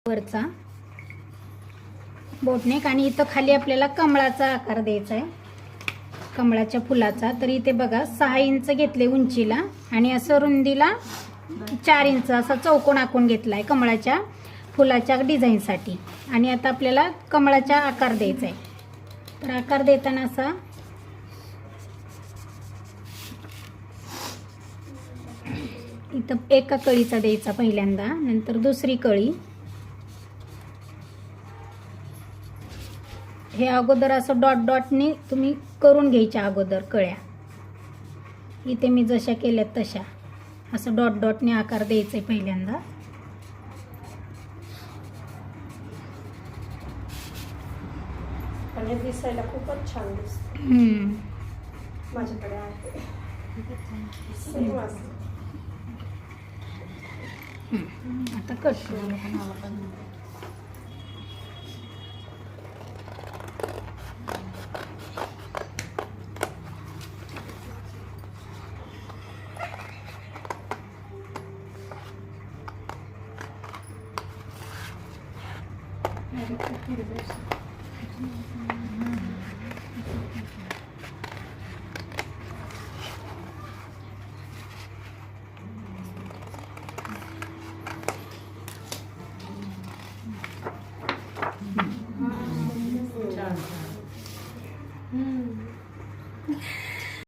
वरचा बोटनेक आणि इथं खाली आपल्याला कमळाचा आकार द्यायचा आहे, कमळाच्या फुलाचा. तर इथे बघा 6 इंच घेतले उंचीला आणि असं रुंदीला 4 इंच असा चौकोन आखून घेतला आहे कमळाच्या फुलाच्या डिझाईनसाठी. आणि आता आपल्याला कमळाचा आकार द्यायचा आहे. तर आकार देताना असा इथं एका कळीचा द्यायचा पहिल्यांदा, नंतर दुसरी कळी. हे अगोदर असं डॉट डॉटने तुम्ही करून घ्यायच्या अगोदर कळ्या. इथे मी जशा केल्यात तशा असं डॉट डॉटने आकार द्यायचा आहे पहिल्यांदा. आणि दिसायला खूपच छान दिसते. माझ्याकडे आहे सेम असं. आता कट करूया. आणि